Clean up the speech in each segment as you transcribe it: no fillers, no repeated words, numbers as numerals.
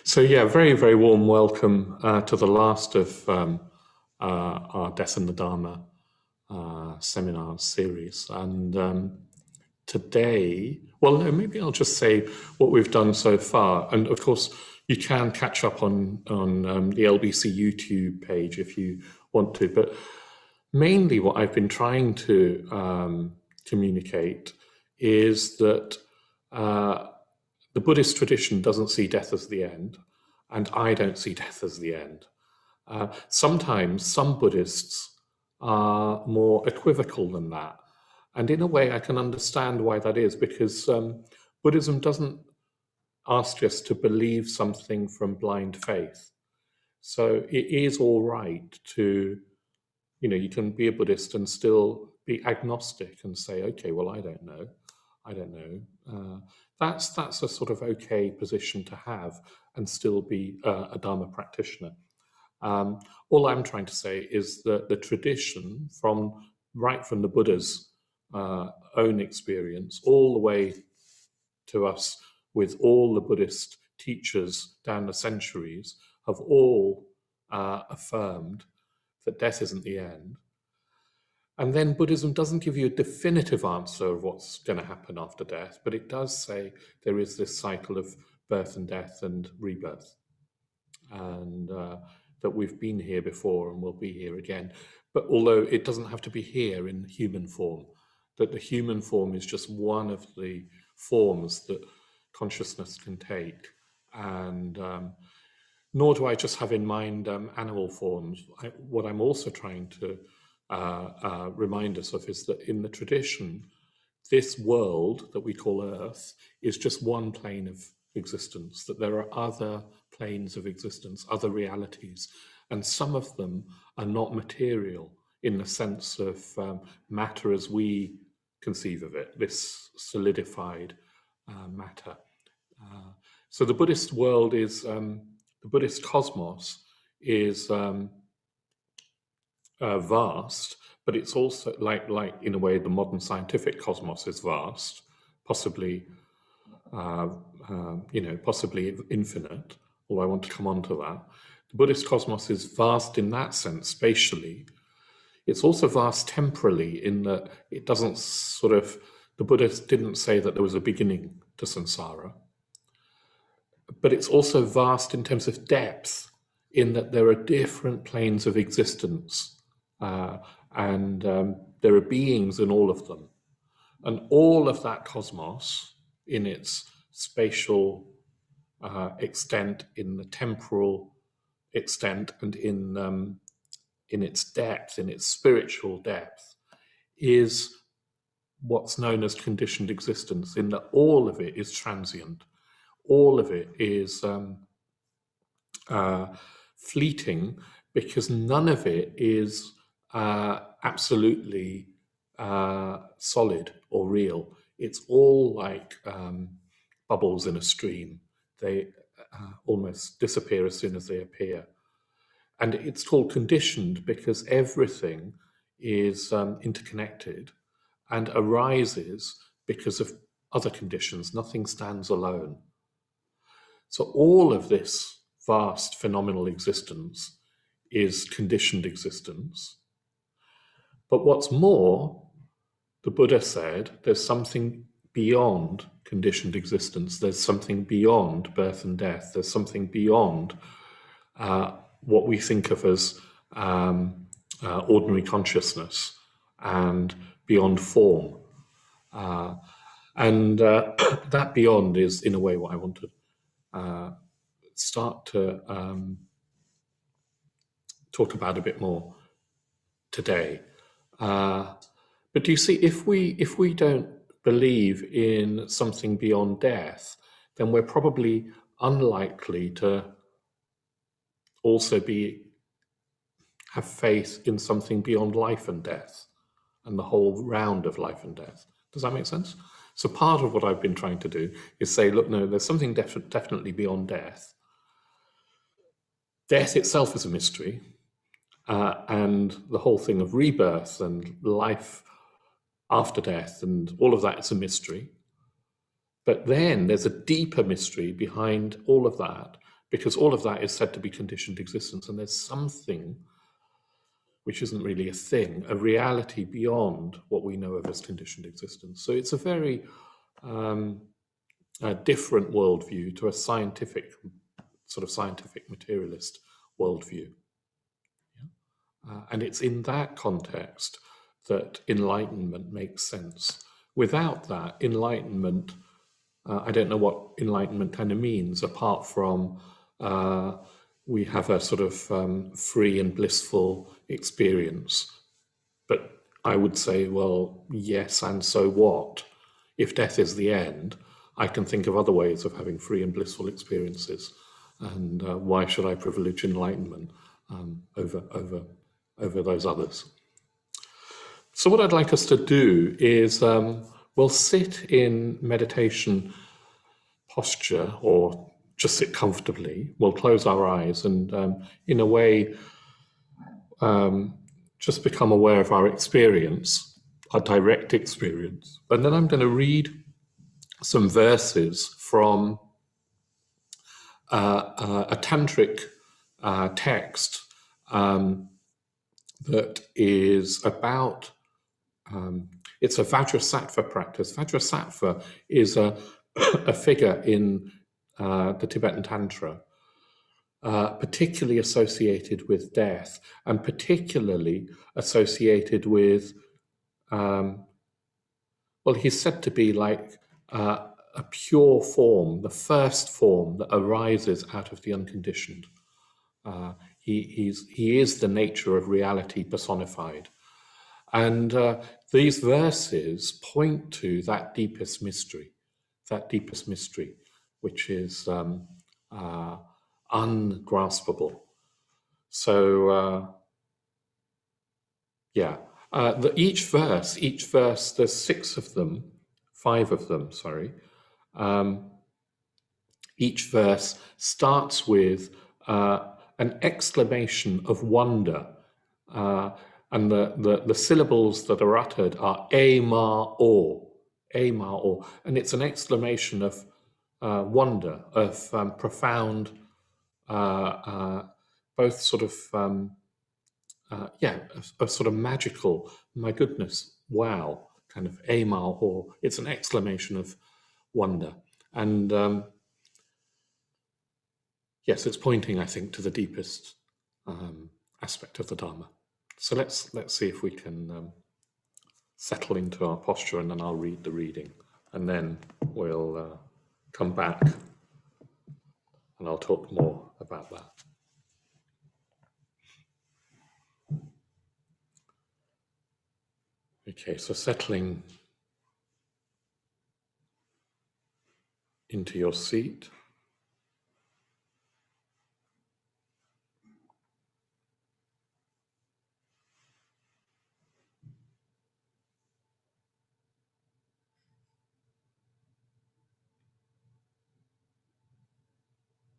So yeah, very, very warm welcome to the last of our Death and the Dharma seminar series. And today, well, no, maybe I'll just say what we've done so far. And of course, you can catch up on the LBC YouTube page if you want to. But mainly what I've been trying to communicate is that the Buddhist tradition doesn't see death as the end, and I don't see death as the end. Sometimes some Buddhists are more equivocal than that. And in a way, I can understand why that is, because Buddhism doesn't ask us to believe something from blind faith. So it is all right to, you can be a Buddhist and still be agnostic and say, okay, well, I don't know. That's a sort of okay position to have and still be a Dharma practitioner. All I'm trying to say is that the tradition, right from the Buddha's own experience, all the way to us, with all the Buddhist teachers down the centuries, have all affirmed that death isn't the end. And then Buddhism doesn't give you a definitive answer of what's going to happen after death, but it does say there is this cycle of birth and death and rebirth, and that we've been here before and will be here again. But although it doesn't have to be here in human form, that the human form is just one of the forms that consciousness can take. And nor do I just have in mind animal forms. What I'm also trying to remind us of is that in the tradition, this world that we call Earth is just one plane of existence, that there are other planes of existence, other realities, and some of them are not material in the sense of matter as we conceive of it, this solidified matter. So the Buddhist world is, the Buddhist cosmos is vast, but it's also like in a way the modern scientific cosmos is vast, possibly possibly infinite, although I want to come on to that. The Buddhist cosmos is vast in that sense, spatially. It's also vast temporally, in that it doesn't the Buddhists didn't say that there was a beginning to samsara, but it's also vast in terms of depth, in that there are different planes of existence, and there are beings in all of them. And all of that cosmos, in its spatial extent, in the temporal extent, and in its depth, in its spiritual depth, is what's known as conditioned existence, in that all of it is transient. All of it is fleeting, because none of it is absolutely solid or real. It's all like bubbles in a stream. They almost disappear as soon as they appear. And it's called conditioned because everything is interconnected and arises because of other conditions. Nothing stands alone. So all of this vast phenomenal existence is conditioned existence. But what's more, the Buddha said there's something beyond conditioned existence. There's something beyond birth and death. There's something beyond what we think of as ordinary consciousness, and beyond form. And that beyond is, in a way, what I want to start to talk about a bit more today. But do you see, if we don't believe in something beyond death, then we're probably unlikely to also have faith in something beyond life and death and the whole round of life and death. Does that make sense? So part of what I've been trying to do is say, look, no, there's something definitely beyond death. Death itself is a mystery, and the whole thing of rebirth and life after death and all of that, it's a mystery. But then there's a deeper mystery behind all of that, because all of that is said to be conditioned existence, and there's something which isn't really a thing, a reality beyond what we know of as conditioned existence. So it's a very different worldview to a scientific materialist worldview. And it's in that context that enlightenment makes sense. Without that, enlightenment, I don't know what enlightenment kind of means, apart from we have a sort of free and blissful experience. But I would say, well, yes, and so what? If death is the end, I can think of other ways of having free and blissful experiences. And why should I privilege enlightenment over those others? So what I'd like us to do is we'll sit in meditation posture, or just sit comfortably. We'll close our eyes and in a way just become aware of our experience, our direct experience. And then I'm going to read some verses from a tantric text that is about, it's a Vajrasattva practice. Vajrasattva is a figure in the Tibetan Tantra, particularly associated with death, and particularly associated with, well, he's said to be like a pure form, the first form that arises out of the unconditioned. He is the nature of reality personified. And these verses point to that deepest mystery, which is ungraspable. So, each verse, there's 5 of them, sorry. Each verse starts with an exclamation of wonder, and the syllables that are uttered are "e ma o," and it's an exclamation of wonder, of profound, both sort of a sort of magical, my goodness, wow, kind of "e ma o." It's an exclamation of wonder, and yes, it's pointing, I think, to the deepest aspect of the Dharma. So let's see if we can settle into our posture, and then I'll read the reading, and then we'll come back and I'll talk more about that. Okay, so settling into your seat.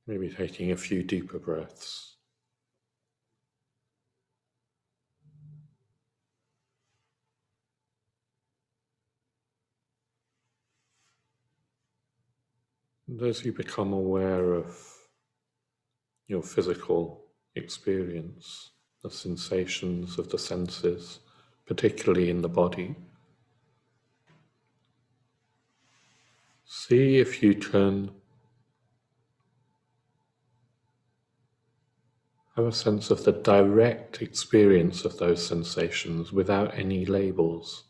Maybe taking a few deeper breaths. And as you become aware of your physical experience, the sensations of the senses, particularly in the body, see if you can have a sense of the direct experience of those sensations without any labels.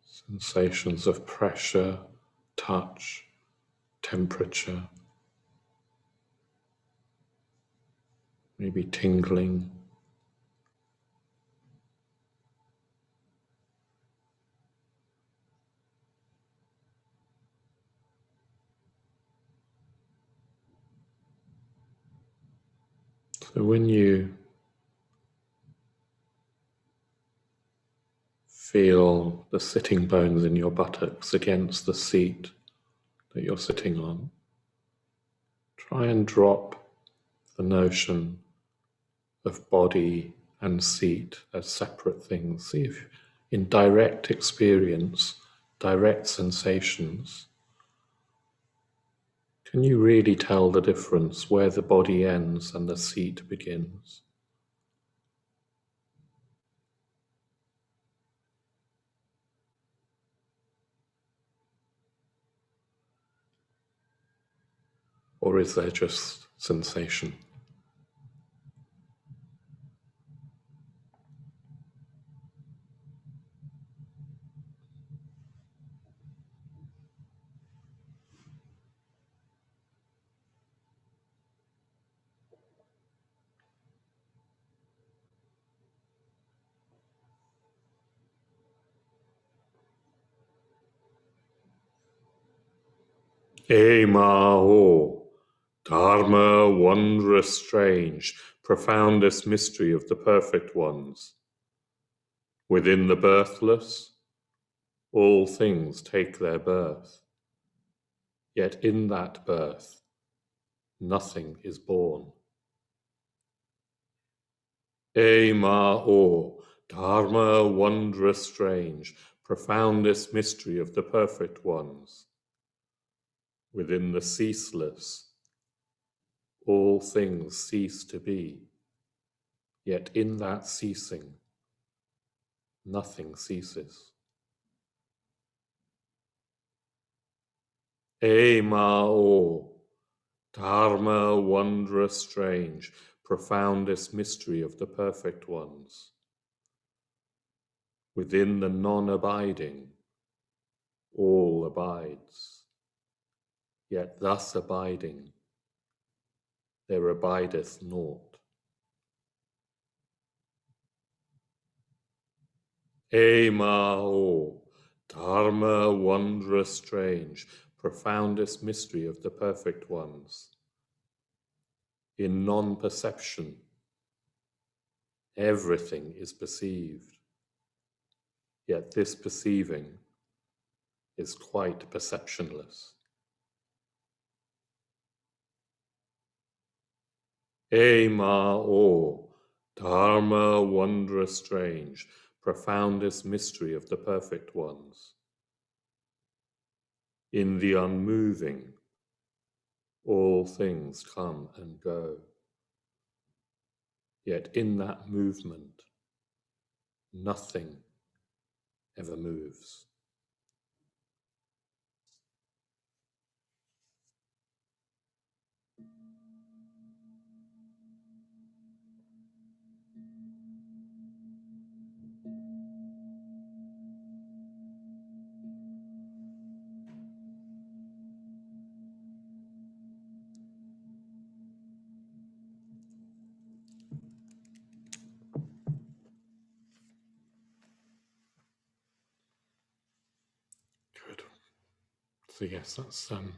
Sensations of pressure, touch, temperature, maybe tingling. So when you feel the sitting bones in your buttocks against the seat that you're sitting on, try and drop the notion of body and seat as separate things. See if in direct experience, direct sensations, can you really tell the difference where the body ends and the seat begins? Or is there just sensation? Mao, Dharma, wondrous, strange, profoundest mystery of the perfect ones. Within the birthless, all things take their birth. Yet in that birth, nothing is born. Mao, Dharma, wondrous, strange, profoundest mystery of the perfect ones. Within the ceaseless, all things cease to be. Yet in that ceasing, nothing ceases. Mao, Dharma, wondrous, strange, profoundest mystery of the perfect ones. Within the non-abiding, all abides. Yet thus abiding, there abideth naught. Mao, Dharma, wondrous, strange, profoundest mystery of the perfect ones. In non-perception, everything is perceived, yet this perceiving is quite perceptionless. Mao, Dharma, wondrous, strange, profoundest mystery of the perfect ones. In the unmoving, all things come and go. Yet in that movement, nothing ever moves. Good. So yes, that's some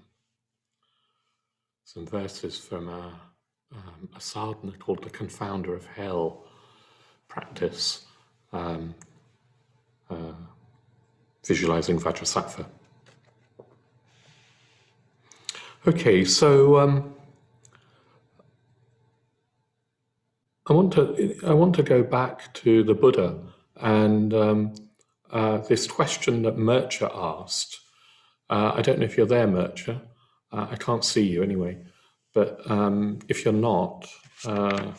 verses from a sadhana called the Confounder of Hell practice, visualizing Vajrasattva. Okay, so I want to go back to the Buddha and this question that Murcha asked. I don't know if you're there, Murcha. I can't see you anyway. But if you're not, well,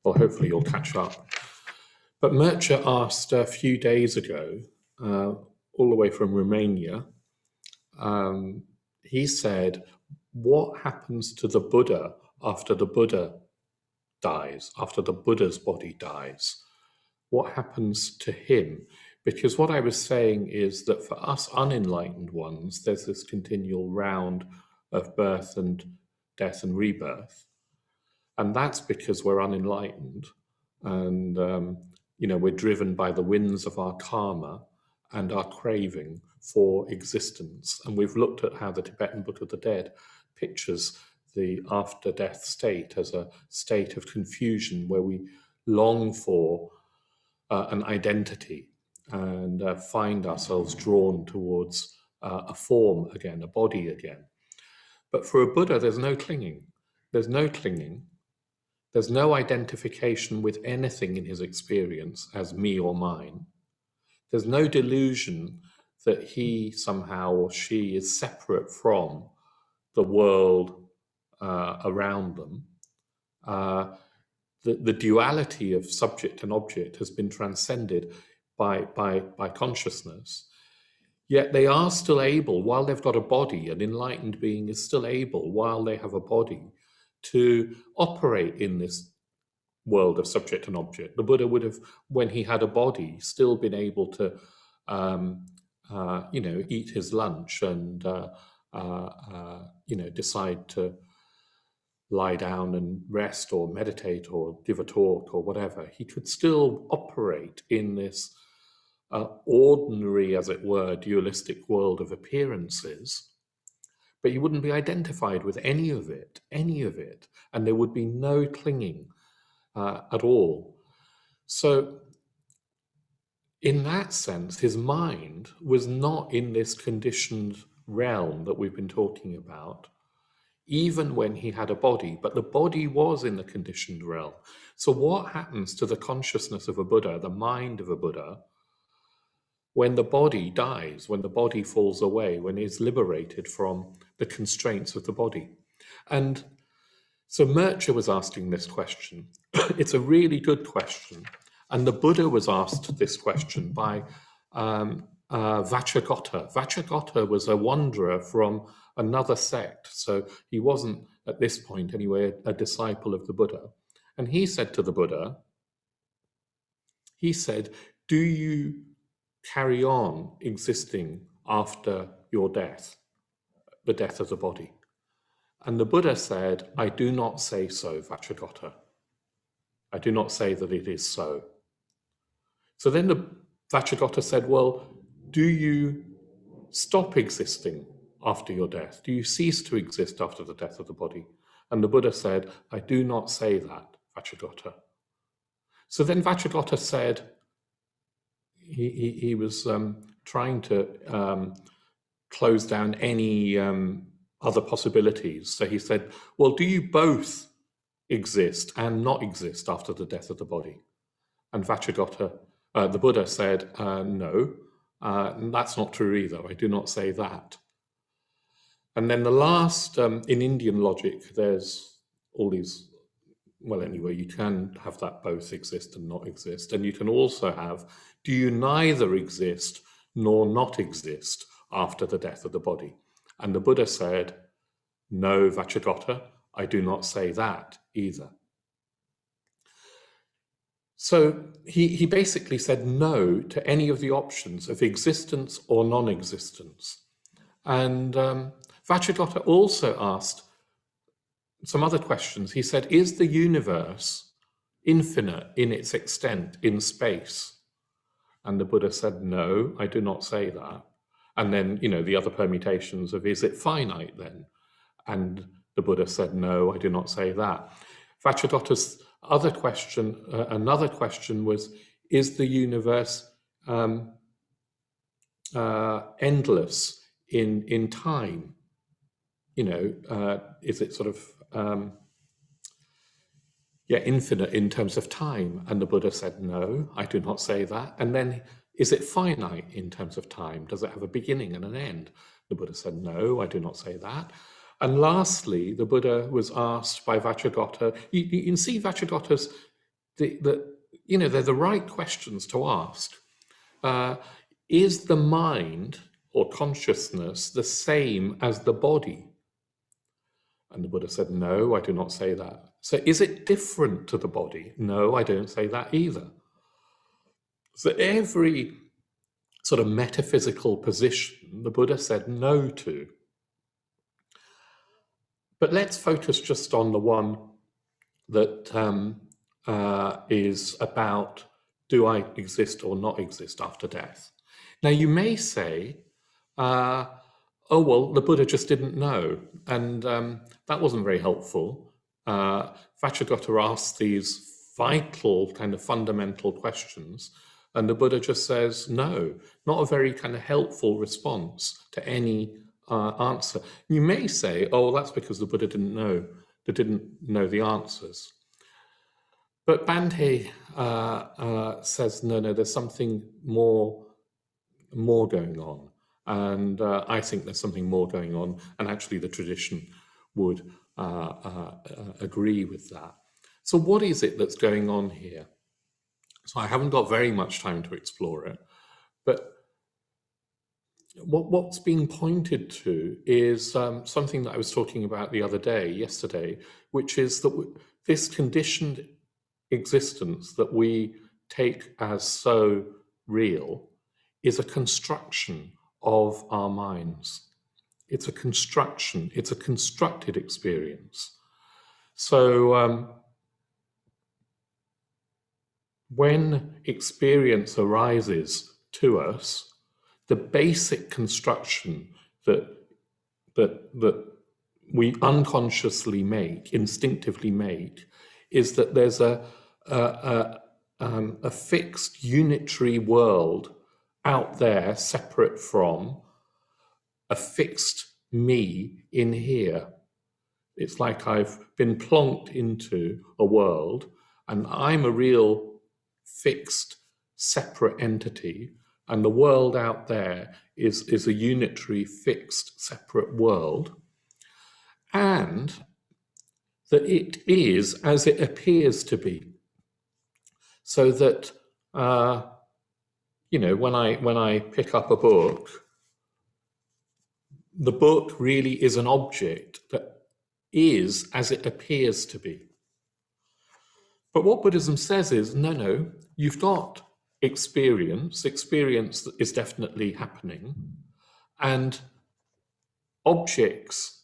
hopefully you'll catch up. But Murcha asked a few days ago, all the way from Romania, he said, what happens to the Buddha after the Buddha dies, after the Buddha's body dies? What happens to him? Because what I was saying is that for us unenlightened ones, there's this continual round of birth and death and rebirth. And that's because we're unenlightened and, we're driven by the winds of our karma and our craving for existence. And we've looked at how the Tibetan Book of the Dead pictures the after-death state as a state of confusion where we long for an identity and find ourselves drawn towards a form again, a body again. But for a Buddha, there's no clinging. There's no clinging. There's no identification with anything in his experience as me or mine. There's no delusion that he somehow or she is separate from the world around them. The duality of subject and object has been transcended by consciousness. Yet they are still able, while they've got a body, an enlightened being is still able, while they have a body, to operate in this world of subject and object. The Buddha would have, when he had a body, still been able to, eat his lunch and, decide to lie down and rest or meditate or give a talk or whatever. He could still operate in this ordinary, as it were, dualistic world of appearances, but he wouldn't be identified with any of it, and there would be no clinging at all. So in that sense, his mind was not in this conditioned realm that we've been talking about, even when he had a body, but the body was in the conditioned realm. So what happens to the consciousness of a Buddha, the mind of a Buddha, when the body dies, when the body falls away, when it's liberated from the constraints of the body? And so Mircea was asking this question. It's a really good question. And the Buddha was asked this question by Vajrasattva. Vajrasattva was a wanderer from another sect. So he wasn't, at this point anyway, a disciple of the Buddha. And he said to the Buddha, he said, do you carry on existing after your death, the death of the body? And the Buddha said, I do not say so, Vajrasattva. I do not say that it is so. So then the Vajrasattva said, well, do you stop existing after your death? Do you cease to exist after the death of the body? And the Buddha said, I do not say that, Vajrasattva. So then Vajrasattva said, he was trying to close down any other possibilities. So he said, well, do you both exist and not exist after the death of the body? And Vajrasattva, the Buddha said, no, that's not true either. I do not say that. And then the last, in Indian logic, there's all these, well, anyway, you can have that both exist and not exist. And you can also have, do you neither exist nor not exist after the death of the body? And the Buddha said, no, Vajrasattva, I do not say that either. So he basically said no to any of the options of existence or non-existence. And Vajrasattva also asked some other questions. He said, is the universe infinite in its extent in space? And the Buddha said, no, I do not say that. And then, the other permutations of, is it finite then? And the Buddha said, no, I do not say that. Vajrasattva's other question, another question was, is the universe endless in time? Is it sort of, infinite in terms of time? And the Buddha said, no, I do not say that. And then, is it finite in terms of time? Does it have a beginning and an end? The Buddha said, no, I do not say that. And lastly, the Buddha was asked by Vajrasattva, you can see Vajrasattva's, they're the right questions to ask. Is the mind or consciousness the same as the body? And the Buddha said, no, I do not say that. So is it different to the body? No, I don't say that either. So every sort of metaphysical position, the Buddha said no to. But let's focus just on the one that is about, do I exist or not exist after death? Now, you may say, oh, well, the Buddha just didn't know. And that wasn't very helpful. Vajrasattva asked these vital kind of fundamental questions. And the Buddha just says, no, not a very kind of helpful response to any answer. You may say, oh, that's because the Buddha didn't know the answers. But Bhante says, no, there's something more going on. And I think there's something more going on. And actually the tradition would agree with that. So what is it that's going on here? So I haven't got very much time to explore it. But what's being pointed to is something that I was talking about yesterday, which is that this conditioned existence that we take as so real is a construction of our minds. It's a construction, it's a constructed experience. So when experience arises to us, the basic construction that we unconsciously make, instinctively make, is that there's a fixed unitary world out there, separate from a fixed me in here. It's like I've been plonked into a world, and I'm a real fixed, separate entity, and the world out there is a unitary, fixed, separate world, and that it is as it appears to be. So that, when I pick up a book, the book really is an object that is as it appears to be. But what Buddhism says is, no, you've got experience. Experience is definitely happening. And objects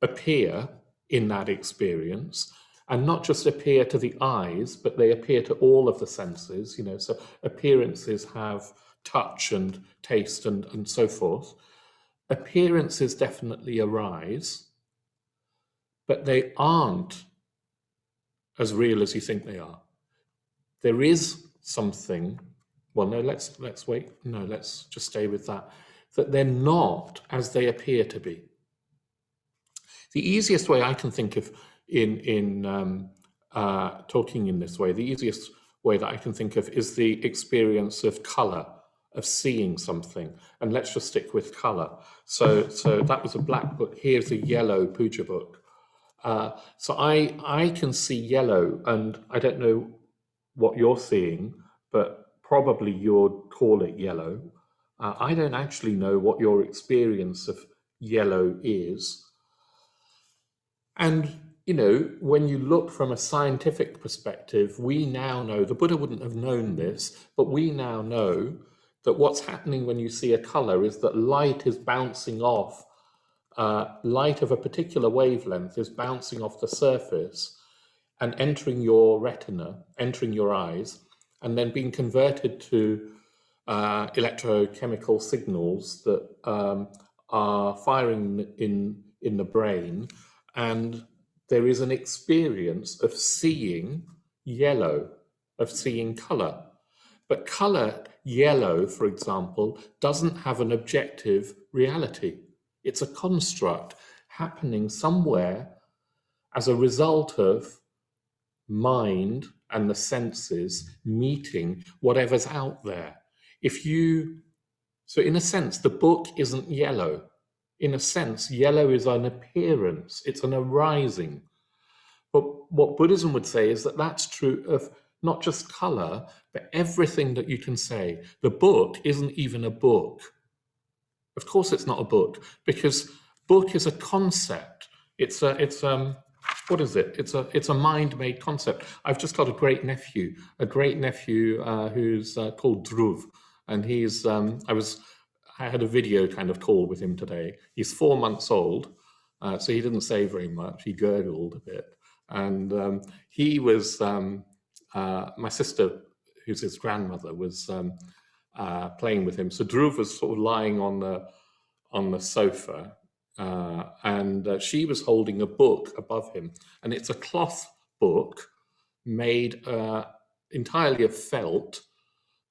appear in that experience, and not just appear to the eyes, but they appear to all of the senses, so appearances have touch and taste and so forth. Appearances definitely arise, but they aren't as real as you think they are. There is something, well, no, let's wait. No, let's just stay with that they're not as they appear to be. The easiest way I can think of in talking in this way, the easiest way that I can think of is the experience of color, of seeing something. And let's just stick with color. So that was a black book. Here's a yellow puja book. So I can see yellow, and I don't know what you're seeing, but probably you'd call it yellow. I don't actually know what your experience of yellow is. And, when you look from a scientific perspective, we now know, the Buddha wouldn't have known this, but we now know that what's happening when you see a color is that light is bouncing off, light of a particular wavelength is bouncing off the surface and entering your retina, entering your eyes, and then being converted to electrochemical signals that are firing in the brain, and there is an experience of seeing yellow, of seeing color. But color, yellow, for example, doesn't have an objective reality. It's a construct happening somewhere as a result of mind and the senses meeting whatever's out there. So in a sense, the book isn't yellow. In a sense, yellow is an appearance, it's an arising. But what Buddhism would say is that that's true of not just color, but everything that you can say. The book isn't even a book. Of course it's not a book, because book is a concept. It's what is it? It's a mind-made concept. I've just got a great nephew who's called Dhruv, and he's I had a video kind of call with him today. He's 4 months old, so he didn't say very much. He gurgled a bit, and he was my sister, who's his grandmother, was playing with him. So Dhruv was sort of lying on the sofa. And she was holding a book above him, and it's a cloth book made entirely of felt,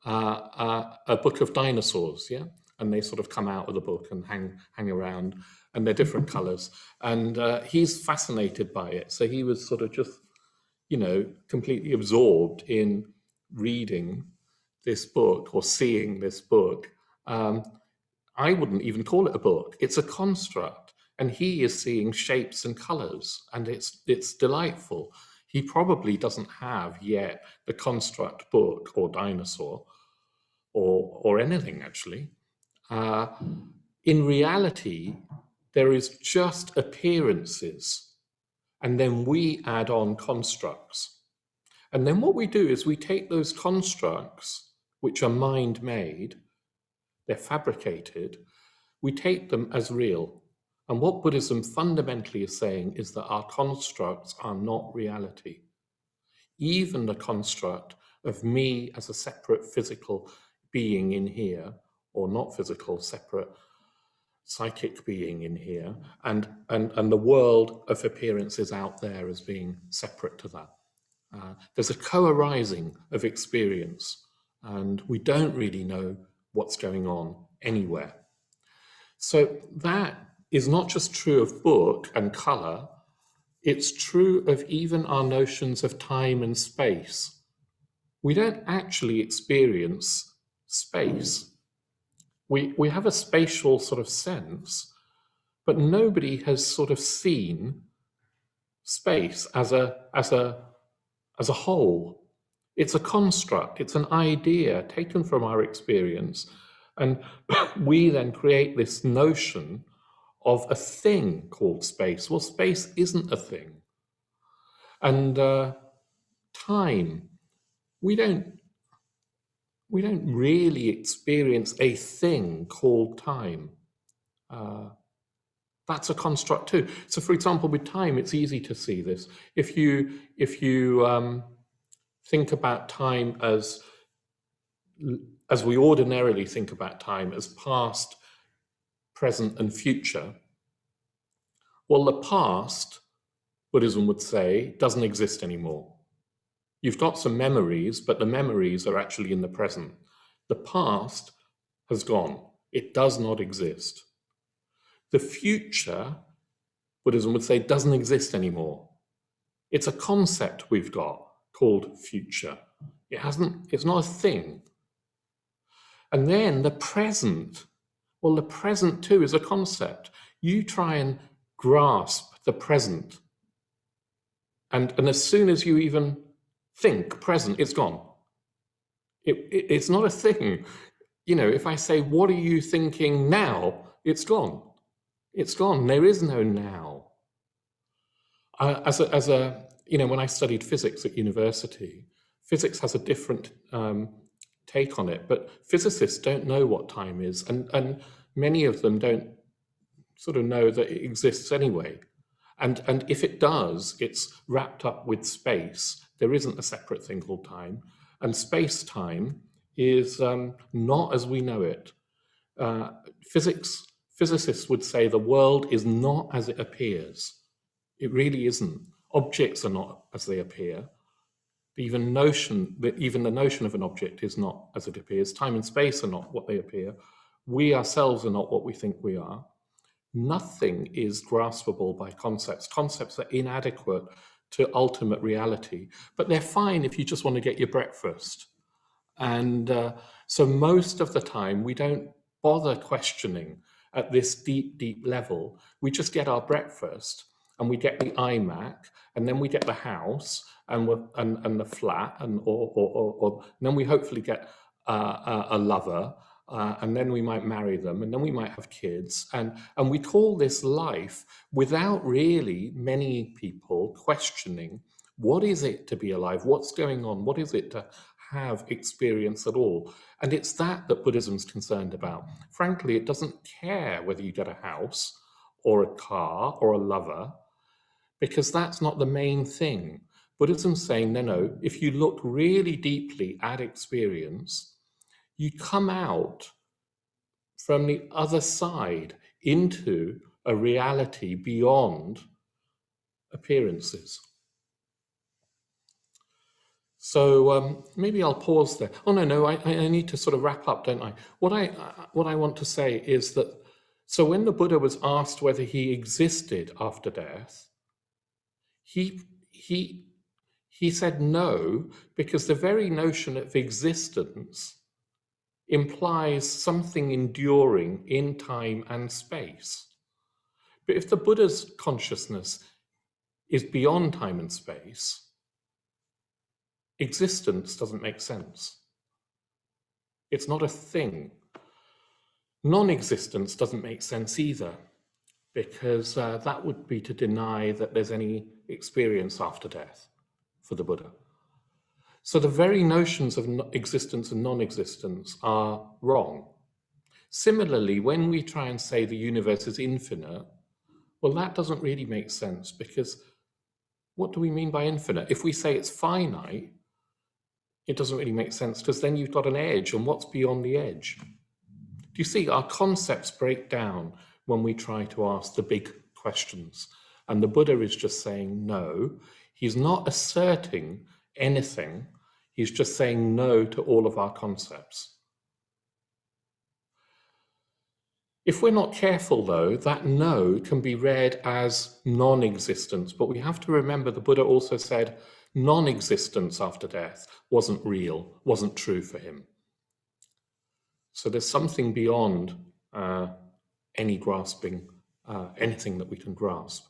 a book of dinosaurs, yeah, and they sort of come out of the book and hang around, and they're different colors, and he's fascinated by it. So he was sort of just, completely absorbed in reading this book or seeing this book, I wouldn't even call it a book. It's a construct, and he is seeing shapes and colors, and it's delightful. He probably doesn't have yet the construct book or dinosaur or anything actually. In reality, there is just appearances, and then we add on constructs. And then what we do is we take those constructs, which are mind-made, they're fabricated, we take them as real. And what Buddhism fundamentally is saying is that our constructs are not reality. Even the construct of me as a separate physical being in here, or not physical, separate psychic being in here, and the world of appearances out there as being separate to that. There's a co-arising of experience, and we don't really know what's going on anywhere. So that is not just true of book and color, it's true of even our notions of time and space. We don't actually experience space. We have a spatial sort of sense, but nobody has sort of seen space as a whole. It's a construct, it's an idea taken from our experience, and we then create this notion of a thing called space. Well, space isn't a thing. And time, we don't really experience a thing called time. That's a construct too. So, for example, with time, it's easy to see this. If you think about time as we ordinarily think about time, as past, present, and future, well, the past, Buddhism would say, doesn't exist anymore. You've got some memories, but the memories are actually in the present. The past has gone. It does not exist. The future, Buddhism would say, doesn't exist anymore. It's a concept we've got called future. It's not a thing. And then the present, well, the present too is a concept. You try and grasp the present, and as soon as you even think present, it's gone. It's not a thing. If I say, what are you thinking now? It's gone. It's gone. There is no now. When I studied physics at university, physics has a different take on it, but physicists don't know what time is, and many of them don't sort of know that it exists anyway. And if it does, it's wrapped up with space. There isn't a separate thing called time. And space-time is not as we know it. Physicists would say the world is not as it appears. It really isn't. Objects are not as they appear. Even the notion of an object is not as it appears. Time and space are not what they appear. We ourselves are not what we think we are. Nothing is graspable by concepts. Concepts are inadequate to ultimate reality, but they're fine if you just want to get your breakfast. And so most of the time, we don't bother questioning at this deep, deep level. We just get our breakfast, and we get the iMac, and then we get the house and the flat, and then we hopefully get a lover. And then we might marry them, and then we might have kids, and we call this life without really many people questioning what is it to be alive, what's going on, what is it to have experience at all. And it's that Buddhism's concerned about. Frankly, it doesn't care whether you get a house or a car or a lover, because that's not the main thing. Buddhism's saying, no, if you look really deeply at experience, you come out from the other side into a reality beyond appearances. So maybe I'll pause there. Oh, no, I need to sort of wrap up, don't I? What I want to say is that, so when the Buddha was asked whether he existed after death, he He said no, because the very notion of existence implies something enduring in time and space. But if the Buddha's consciousness is beyond time and space, existence doesn't make sense. It's not a thing. Non-existence doesn't make sense either, because that would be to deny that there's any experience after death for the Buddha. So the very notions of existence and non-existence are wrong. Similarly, when we try and say the universe is infinite, well, that doesn't really make sense, because what do we mean by infinite? If we say it's finite, it doesn't really make sense, because then you've got an edge, and what's beyond the edge? Do you see, our concepts break down when we try to ask the big questions. And the Buddha is just saying no. He's not asserting anything. He's just saying no to all of our concepts. If we're not careful, though, that no can be read as non-existence. But we have to remember the Buddha also said non-existence after death wasn't real, wasn't true for him. So there's something beyond any grasping, anything that we can grasp.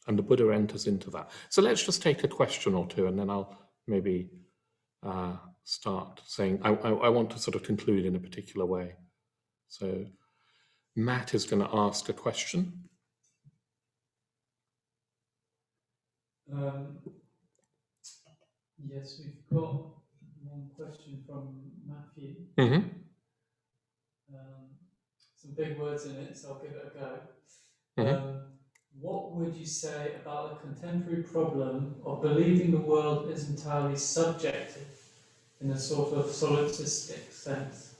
And the Buddha enters into that. So let's just take a question or two, and then I'll maybe start saying, I want to sort of conclude in a particular way. So Matt is going to ask a question. Yes, we've got one question from Matthew. Mm-hmm. Some big words in it, so I'll give it a go. Mm-hmm. What would you say about the contemporary problem of believing the world is entirely subjective in a sort of solipsistic sense?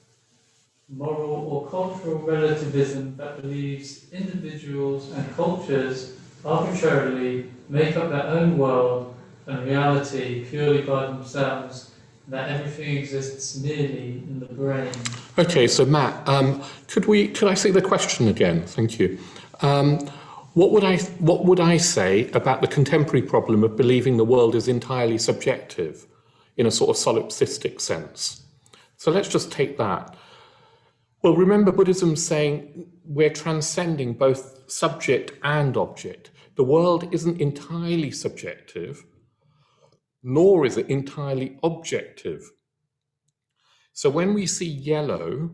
Moral or cultural relativism that believes individuals and cultures arbitrarily make up their own world and reality purely by themselves, and that everything exists merely in the brain. Okay, so Matt, could I see the question again? Thank you. What would I say about the contemporary problem of believing the world is entirely subjective in a sort of solipsistic sense? So let's just take that. Well, remember, Buddhism's saying we're transcending both subject and object. The world isn't entirely subjective, nor is it entirely objective. So when we see yellow,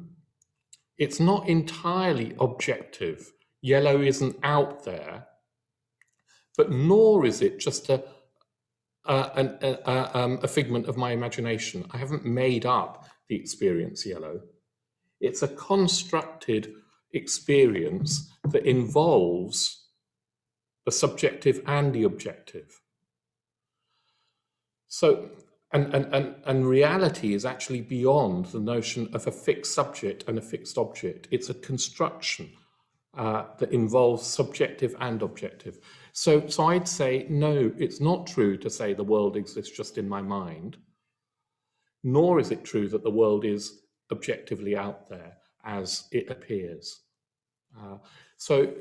it's not entirely objective. Yellow isn't out there, but nor is it just a figment of my imagination. I haven't made up the experience yellow. It's a constructed experience that involves the subjective and the objective. So, and reality is actually beyond the notion of a fixed subject and a fixed object. It's a construction that involves subjective and objective. So I'd say, no, it's not true to say the world exists just in my mind, nor is it true that the world is objectively out there as it appears. So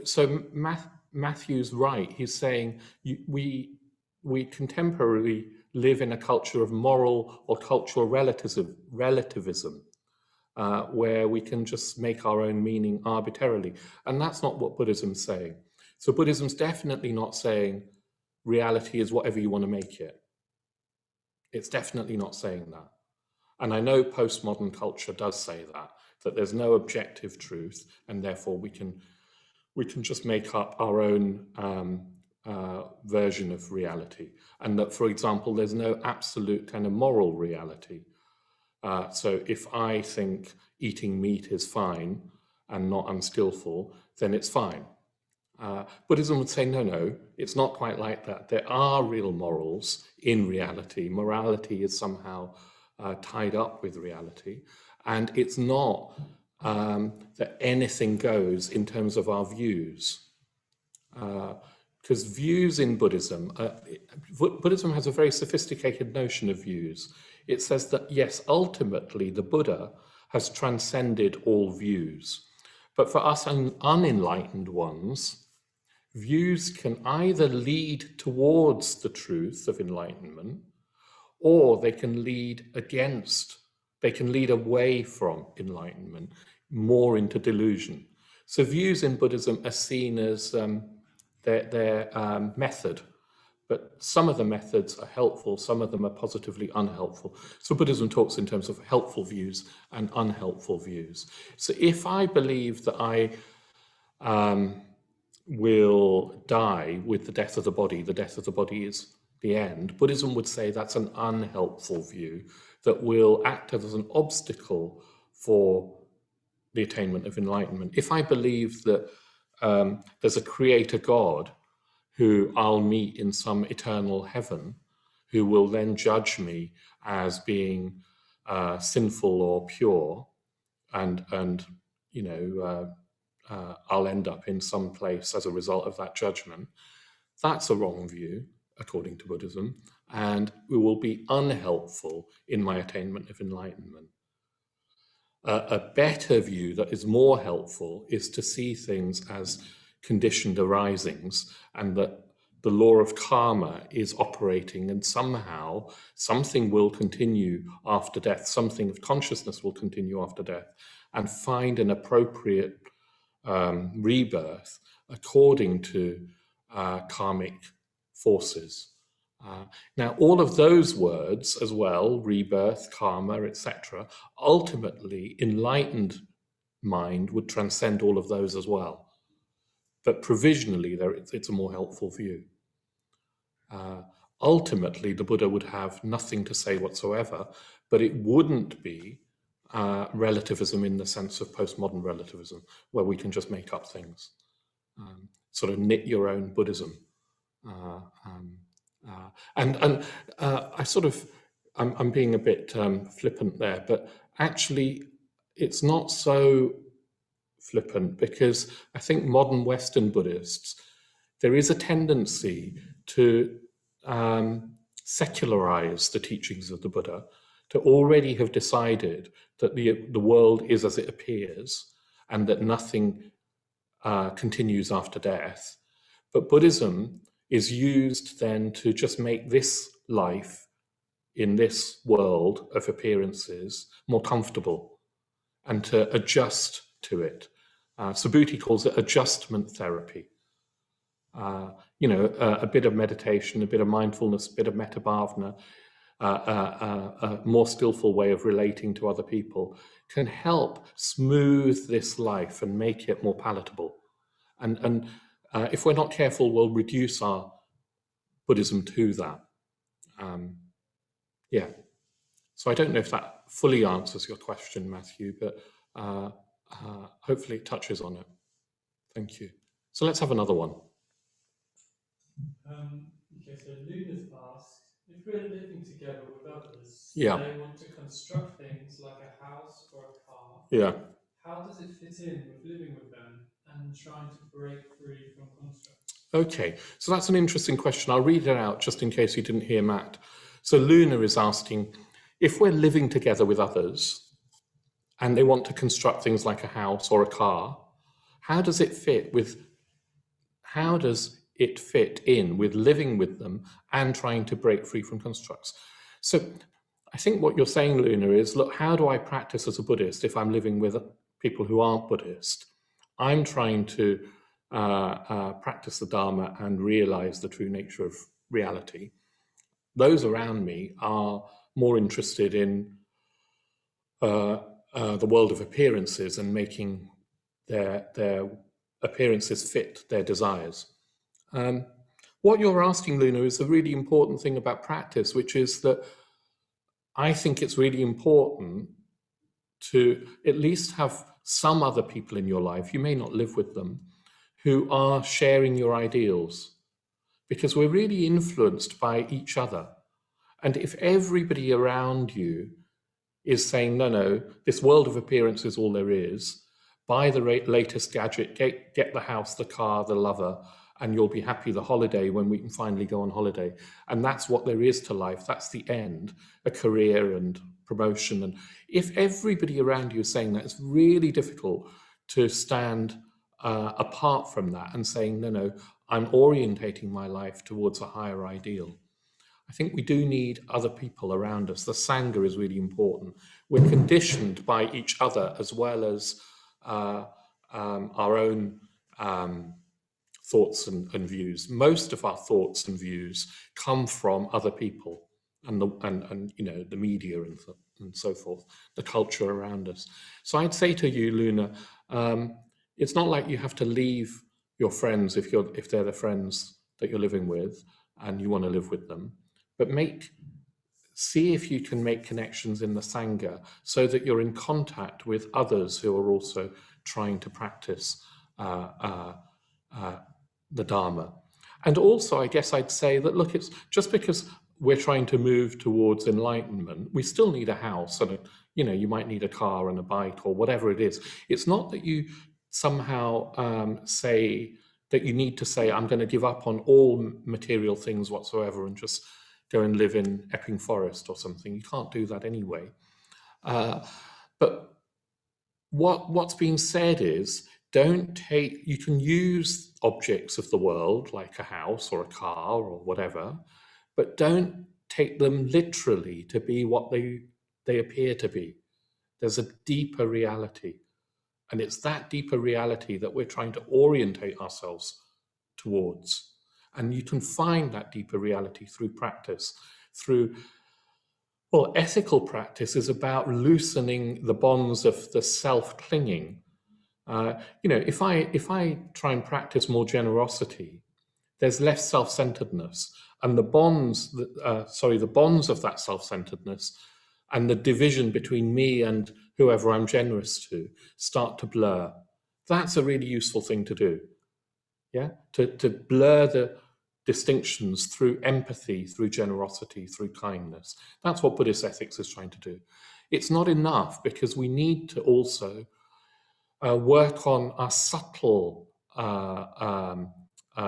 Matthew's right. He's saying we contemporarily live in a culture of moral or cultural relativism, where we can just make our own meaning arbitrarily. And that's not what Buddhism's saying. So Buddhism's definitely not saying reality is whatever you want to make it. It's definitely not saying that. And I know postmodern culture does say that there's no objective truth, and therefore we can just make up our own version of reality. And that, for example, there's no absolute kind of moral reality. So if I think eating meat is fine and not unskillful, then it's fine. Buddhism would say, no, it's not quite like that. There are real morals in reality. Morality is somehow tied up with reality. And it's not that anything goes in terms of our views. Because views in Buddhism, Buddhism has a very sophisticated notion of views. It says that, yes, ultimately the Buddha has transcended all views. But for us unenlightened ones, Views can either lead towards the truth of enlightenment, or they can lead away from enlightenment, more into delusion. So views in Buddhism are seen as their method, but some of the methods are helpful, some of them are positively unhelpful. So Buddhism talks in terms of helpful views and unhelpful views. So if I believe that I will die with the death of the body is the end, Buddhism would say that's an unhelpful view that will act as an obstacle for the attainment of enlightenment. If I believe that there's a creator God who I'll meet in some eternal heaven, who will then judge me as being sinful or pure, and I'll end up in some place as a result of that judgment. That's a wrong view, according to Buddhism, and it will be unhelpful in my attainment of enlightenment. A better view that is more helpful is to see things as conditioned arisings, and that the law of karma is operating, and somehow something will continue after death, something of consciousness will continue after death, and find an appropriate rebirth according to karmic forces. Now, all of those words as well, rebirth, karma, etc., ultimately, enlightened mind would transcend all of those as well. But provisionally, it's a more helpful view. Ultimately, the Buddha would have nothing to say whatsoever, but it wouldn't be relativism in the sense of postmodern relativism, where we can just make up things, sort of knit your own Buddhism. I'm being a bit flippant there, but actually it's not so flippant, because I think modern Western Buddhists, there is a tendency to secularize the teachings of the Buddha, to already have decided that the world is as it appears and that nothing continues after death. But Buddhism is used then to just make this life in this world of appearances more comfortable and to adjust to it. Subhuti calls it adjustment therapy. A bit of meditation, a bit of mindfulness, a bit of metta bhavana, a more skillful way of relating to other people can help smooth this life and make it more palatable. And if we're not careful, we'll reduce our Buddhism to that. So I don't know if that fully answers your question, Matthew, but hopefully it touches on it. Thank you. So let's have another one. Okay, so Luna's asked, if we're living together with others, Yeah. they want to construct things like a house or a car. Yeah. How does it fit in with living with them and trying to break free from constructs? Okay, so that's an interesting question. I'll read it out just in case you didn't hear Matt. So Luna is asking, if we're living together with others and they want to construct things like a house or a car, how does it fit in with living with them and trying to break free from constructs? So I think what you're saying, Luna, is, look, how do I practice as a Buddhist if I'm living with people who aren't Buddhist? I'm trying to practice the Dharma and realize the true nature of reality. Those around me are more interested in the world of appearances and making their appearances fit their desires. What you're asking, Luna, is a really important thing about practice, which is that I think it's really important to at least have some other people in your life, you may not live with them, who are sharing your ideals, because we're really influenced by each other. And if everybody around you is saying, no, this world of appearance is all there is, buy the latest gadget, get the house, the car, the lover, and you'll be happy the holiday when we can finally go on holiday. And that's what there is to life. That's the end, a career and promotion. And if everybody around you is saying that, it's really difficult to stand apart from that and saying, no, I'm orientating my life towards a higher ideal. I think we do need other people around us. The Sangha is really important. We're conditioned by each other as well as our own thoughts and views. Most of our thoughts and views come from other people and the media and so forth, the culture around us. So I'd say to you, Luna, it's not like you have to leave your friends if they're the friends that you're living with and you want to live with them, but see if you can make connections in the Sangha so that you're in contact with others who are also trying to practice the Dharma. And also, I guess I'd say that, look, it's just because we're trying to move towards enlightenment, we still need a house and, you might need a car and a bike or whatever it is. It's not that you somehow say that you need to say, I'm going to give up on all material things whatsoever and just go and live in Epping Forest or something. You can't do that anyway. But what's being said is, you can use objects of the world like a house or a car or whatever, but don't take them literally to be what they appear to be. There's a deeper reality. And it's that deeper reality that we're trying to orientate ourselves towards. And you can find that deeper reality through practice, ethical practice is about loosening the bonds of the self-clinging. If I try and practice more generosity, there's less self-centeredness, and the bonds of that self-centeredness and the division between me and whoever I'm generous to start to blur. That's a really useful thing to do. Yeah, to blur the distinctions through empathy, through generosity, through kindness. That's what Buddhist ethics is trying to do. It's not enough, because we need to also work on our subtle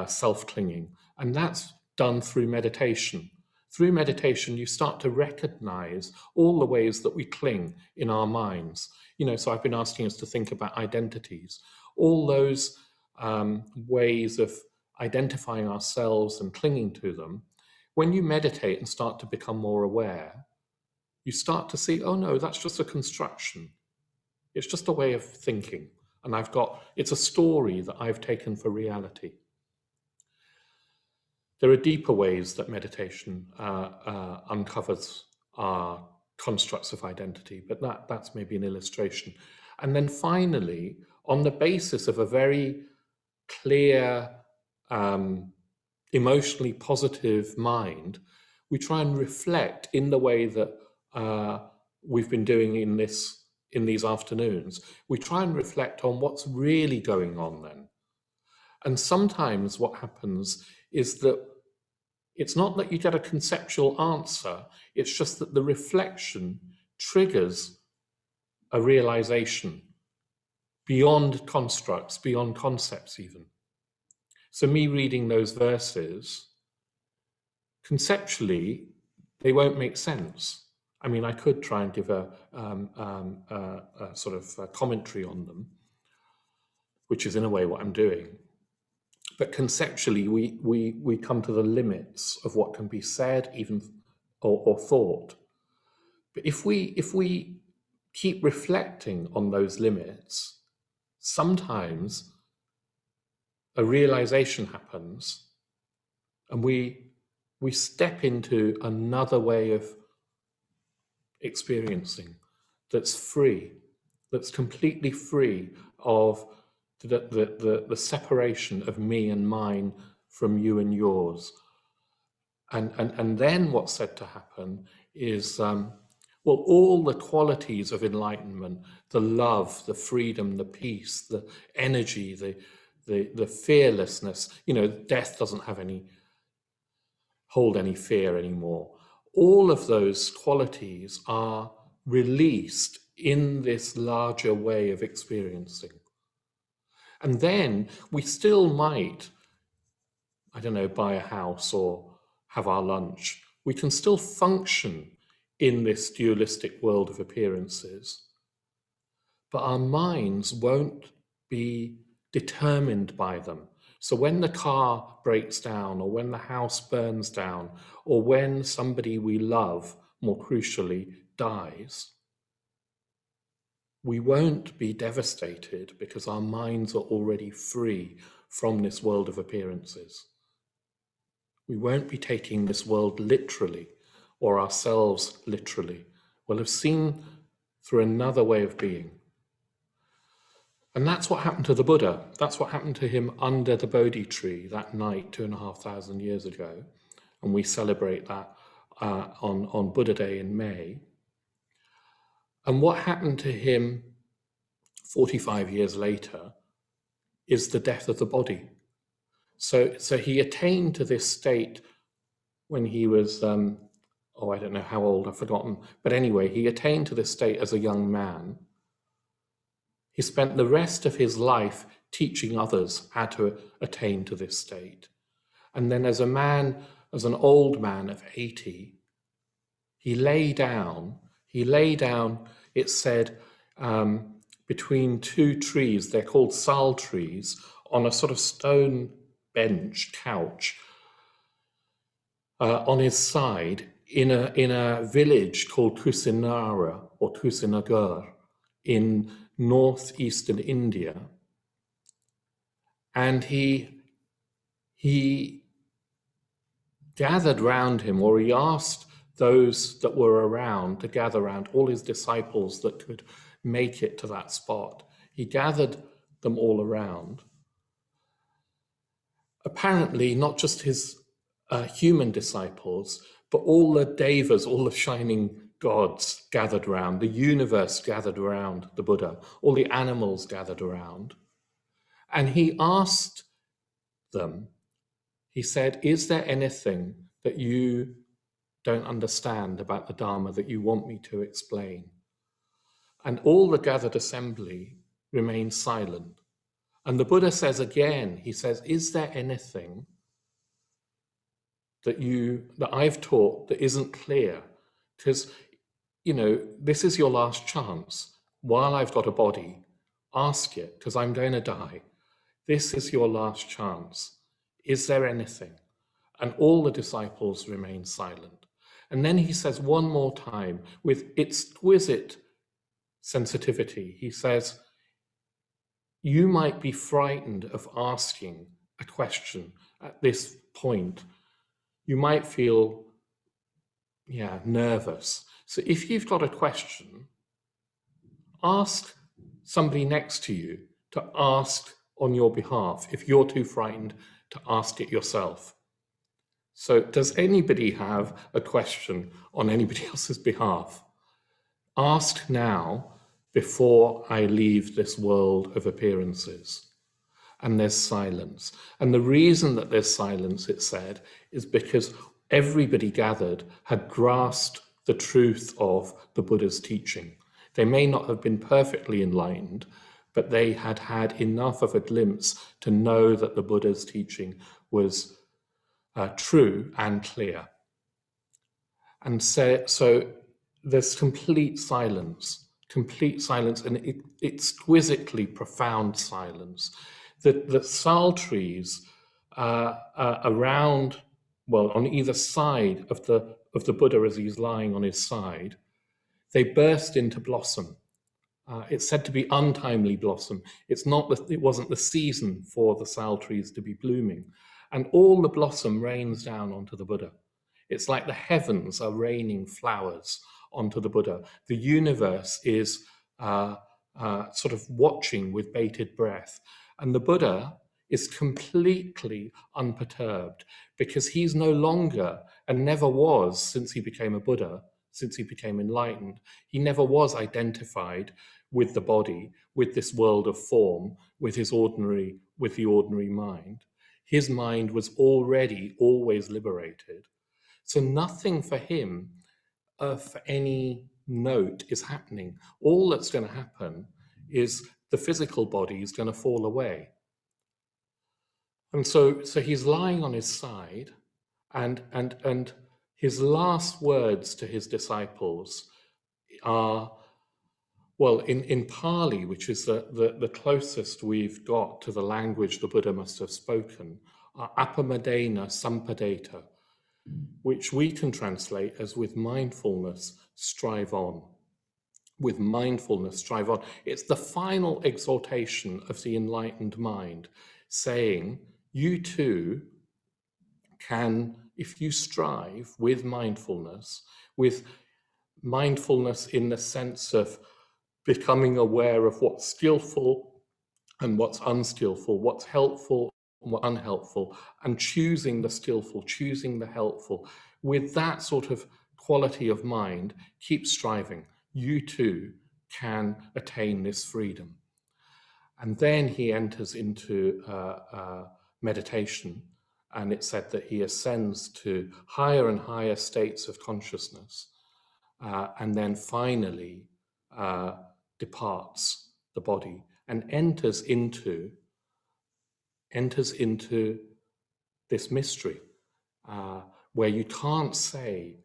self-clinging, and that's done through meditation. Through meditation, you start to recognize all the ways that we cling in our minds. So I've been asking us to think about identities, all those ways of identifying ourselves and clinging to them. When you meditate and start to become more aware, you start to see, oh no, that's just a construction. It's just a way of thinking. And it's a story that I've taken for reality. There are deeper ways that meditation uncovers our constructs of identity, but that's maybe an illustration. And then finally, on the basis of a very clear, emotionally positive mind, we try and reflect in the way that we've been doing in these afternoons. We try and reflect on what's really going on then. And sometimes what happens is that it's not that you get a conceptual answer, it's just that the reflection triggers a realization beyond constructs, beyond concepts even. So me reading those verses, conceptually, they won't make sense. I mean, I could try and give a sort of commentary on them, which is in a way what I'm doing. But conceptually, we come to the limits of what can be said, even or thought. But if we keep reflecting on those limits, sometimes a realization happens, and we step into another way of experiencing that's free, that's completely free of the separation of me and mine from you and yours. And then what's said to happen is, all the qualities of enlightenment, the love, the freedom, the peace, the energy, the fearlessness, death doesn't hold any fear anymore. All of those qualities are released in this larger way of experiencing. And then we still might, I don't know, buy a house or have our lunch. We can still function in this dualistic world of appearances, but our minds won't be determined by them. So when the car breaks down, or when the house burns down, or when somebody we love, more crucially, dies, we won't be devastated because our minds are already free from this world of appearances. We won't be taking this world literally or ourselves literally. We'll have seen through another way of being. And that's what happened to the Buddha. That's what happened to him under the Bodhi tree that night 2,500 years ago. And we celebrate that on Buddha Day in May. And what happened to him 45 years later is the death of the body. So he attained to this state when he was, I don't know how old, I've forgotten. But anyway, he attained to this state as a young man. He spent the rest of his life teaching others how to attain to this state. And then as an old man of 80, he lay down, it said, between two trees, they're called sal trees, on a sort of stone bench, couch, on his side, in a village called Kusinara or Kusinagar in northeastern India. And he gathered round him, or he asked those that were around to gather around, all his disciples that could make it to that spot. He gathered them all around. Apparently, not just his human disciples, but all the devas, all the shining gods gathered around, the universe gathered around the Buddha, all the animals gathered around. And he asked them, he said, is there anything that you don't understand about the Dharma that you want me to explain? And all the gathered assembly remained silent. And the Buddha says again, he says, is there anything that I've taught that isn't clear? Because, this is your last chance. While I've got a body, ask it, because I'm going to die. This is your last chance. Is there anything? And all the disciples remain silent. And then he says one more time, with exquisite sensitivity, he says, you might be frightened of asking a question at this point. You might feel, nervous. So if you've got a question, ask somebody next to you to ask on your behalf, if you're too frightened to ask it yourself. So does anybody have a question on anybody else's behalf? Ask now, before I leave this world of appearances. And there's silence. And the reason that there's silence, it said, is because everybody gathered had grasped the truth of the Buddha's teaching. They may not have been perfectly enlightened, but they had had enough of a glimpse to know that the Buddha's teaching was true and clear. And so there's complete silence and exquisitely profound silence. The sal trees around, on either side of the Buddha as he's lying on his side, they burst into blossom. It's said to be untimely blossom. It wasn't the season for the sal trees to be blooming. And all the blossom rains down onto the Buddha. It's like the heavens are raining flowers onto the Buddha. The universe is sort of watching with bated breath. And the Buddha is completely unperturbed because he's no longer, and never was since he became a Buddha, since he became enlightened, he never was identified with the body, with this world of form, with the ordinary mind. His mind was already always liberated. So nothing for him of any note is happening. All that's going to happen is the physical body is going to fall away. And so he's lying on his side, and his last words to his disciples are, Well, in Pali, which is the closest we've got to the language the Buddha must have spoken, apamadena sampadeta, which we can translate as with mindfulness, strive on. With mindfulness, strive on. It's the final exhortation of the enlightened mind, saying, you too can, if you strive with mindfulness in the sense of becoming aware of what's skillful and what's unskillful, what's helpful and what's unhelpful, and choosing the skillful, choosing the helpful. With that sort of quality of mind, keep striving. You too can attain this freedom. And then he enters into meditation, and it's said that he ascends to higher and higher states of consciousness, and then finally departs the body and enters into this mystery where you can't say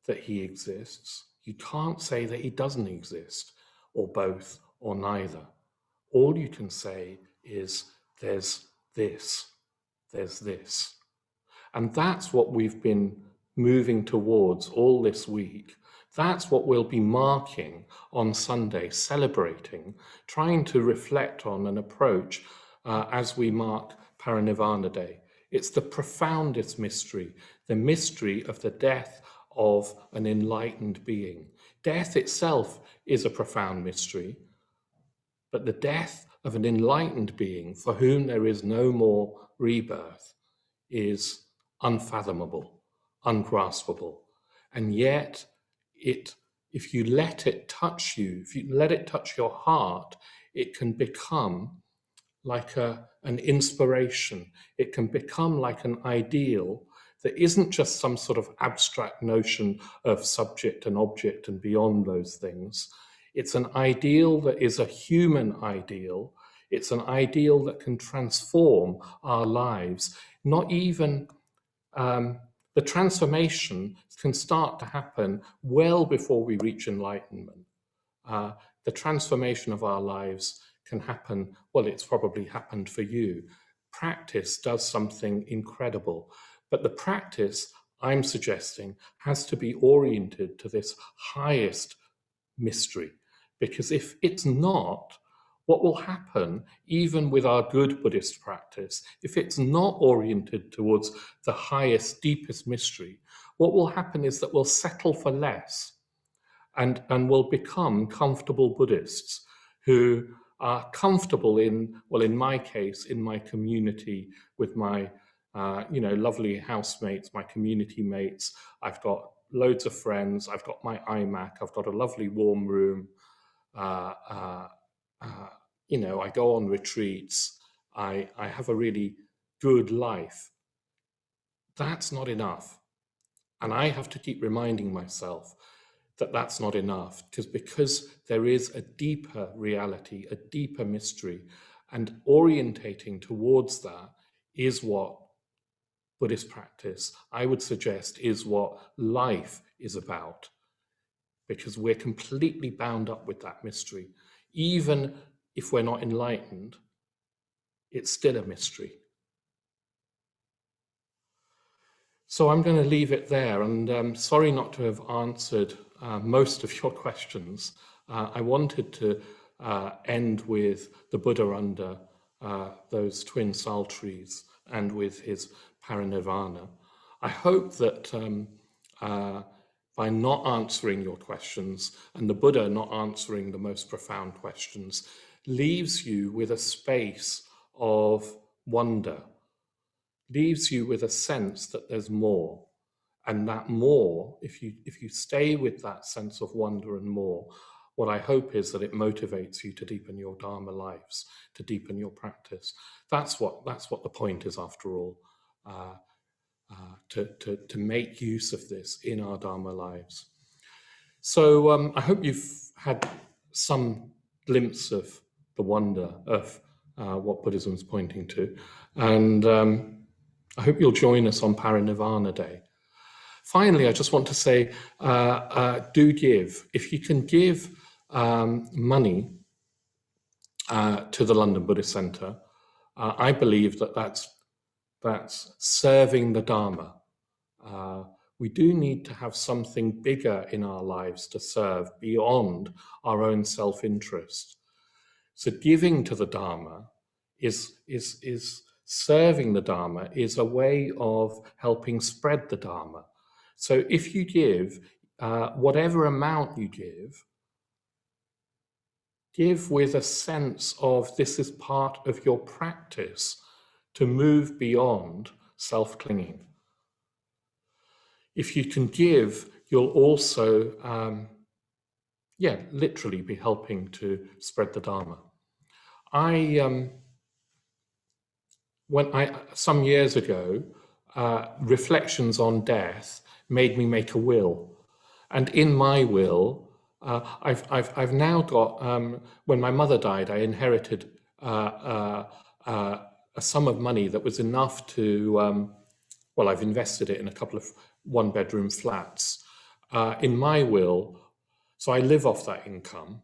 that he exists, you can't say that he doesn't exist, or both, or neither. All you can say is there's this. And that's what we've been moving towards all this week. That's what we'll be marking on Sunday, celebrating, trying to reflect on and approach as we mark Parinirvana Day. It's the profoundest mystery, the mystery of the death of an enlightened being. Death itself is a profound mystery, but the death of an enlightened being for whom there is no more rebirth is unfathomable, ungraspable. And yet, if you let it touch you, if you let it touch your heart, it can become like an inspiration. It can become like an ideal that isn't just some sort of abstract notion of subject and object and beyond those things. It's an ideal that is a human ideal. It's an ideal that can transform our lives. Not even the transformation can start to happen well before we reach enlightenment. The transformation of our lives can happen, well, it's probably happened for you. Practice does something incredible, but the practice, I'm suggesting, has to be oriented to this highest mystery, because if it's not, what will happen, even with our good Buddhist practice, if it's not oriented towards the highest, deepest mystery, what will happen is that we'll settle for less and will become comfortable Buddhists who are comfortable in my case, in my community with my lovely housemates, my community mates. I've got loads of friends. I've got my iMac. I've got a lovely warm room. I go on retreats. I have a really good life. That's not enough. And I have to keep reminding myself that that's not enough, because there is a deeper reality, a deeper mystery, and orientating towards that is what Buddhist practice, I would suggest, is what life is about, because we're completely bound up with that mystery. Even if we're not enlightened, it's still a mystery. So I'm going to leave it there, and I'm sorry not to have answered most of your questions. I wanted to end with the Buddha under those twin sal trees and with his parinirvana. I hope that by not answering your questions, and the Buddha not answering the most profound questions, leaves you with a space of wonder, leaves you with a sense that there's more. And that more, if you stay with that sense of wonder and more, what I hope is that it motivates you to deepen your Dharma lives, to deepen your practice. That's what the point is, after all, to make use of this in our Dharma lives. So I hope you've had some glimpse of the wonder of what Buddhism is pointing to. And I hope you'll join us on Parinirvana Day. Finally, I just want to say, do give. If you can give money to the London Buddhist Centre, I believe that that's serving the Dharma. We do need to have something bigger in our lives to serve beyond our own self-interest. So giving to the Dharma is serving the Dharma is a way of helping spread the Dharma. So if you give, whatever amount you give with a sense of this is part of your practice to move beyond self-clinging. If you can give, you'll also, literally be helping to spread the Dharma. Some years ago, reflections on death made me make a will. And in my will, I've now got, when my mother died, I inherited a sum of money that was enough to, I've invested it in a couple of one-bedroom flats. In my will, so I live off that income,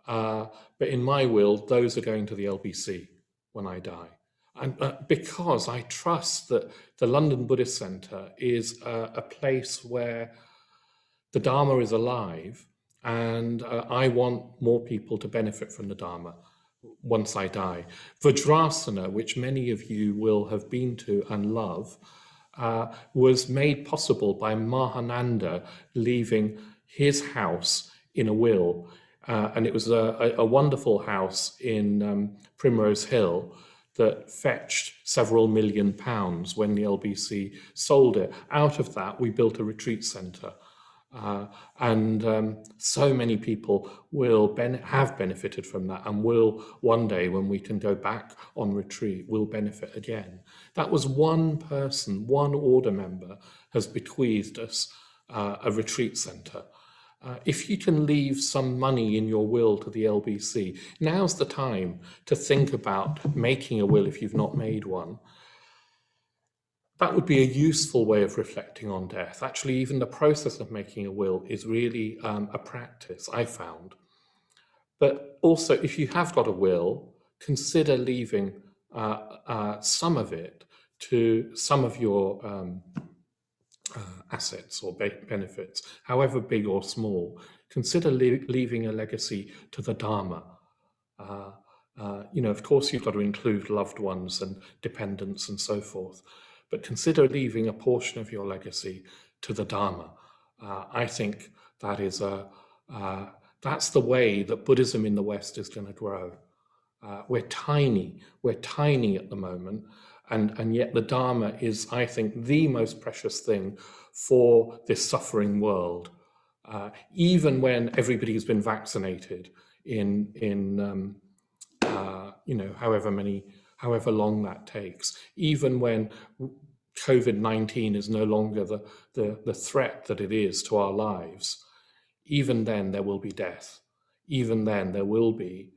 but in my will, those are going to the LBC when I die. And because I trust that the London Buddhist Centre is a place where the Dharma is alive, and I want more people to benefit from the Dharma once I die. Vajrasattva, which many of you will have been to and love, was made possible by Mahananda leaving his house in a will. And it was a wonderful house in Primrose Hill that fetched several £1 million when the LBC sold it. Out of that, we built a retreat centre. So many people will have benefited from that, and will one day, when we can go back on retreat, will benefit again. That was one person, one order member has bequeathed us a retreat centre. If you can leave some money in your will to the LBC, now's the time to think about making a will if you've not made one. That would be a useful way of reflecting on death. Actually, even the process of making a will is really a practice, I found. But also, if you have got a will, consider leaving some of it to some of your assets or benefits, however big or small. Consider leaving a legacy to the Dharma. Of course, you've got to include loved ones and dependents and so forth, but consider leaving a portion of your legacy to the Dharma. I think that is that's the way that Buddhism in the West is going to grow. We're tiny at the moment, and yet the Dharma is, I think, the most precious thing for this suffering world. Even when everybody has been vaccinated in however long that takes, even when COVID-19 is no longer the threat that it is to our lives, even then there will be death. Even then there will be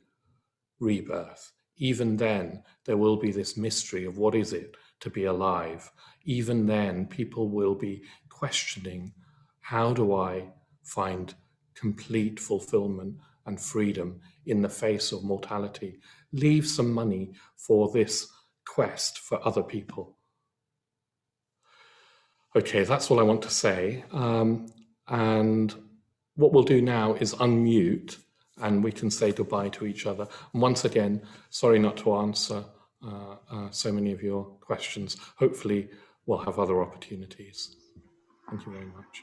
rebirth. Even then there will be this mystery of what is it to be alive. Even then people will be questioning, how do I find complete fulfillment and freedom in the face of mortality? Leave some money for this quest for other people. Okay, that's all I want to say. And what we'll do now is unmute, and we can say goodbye to each other. And once again, sorry not to answer so many of your questions. Hopefully we'll have other opportunities. Thank you very much.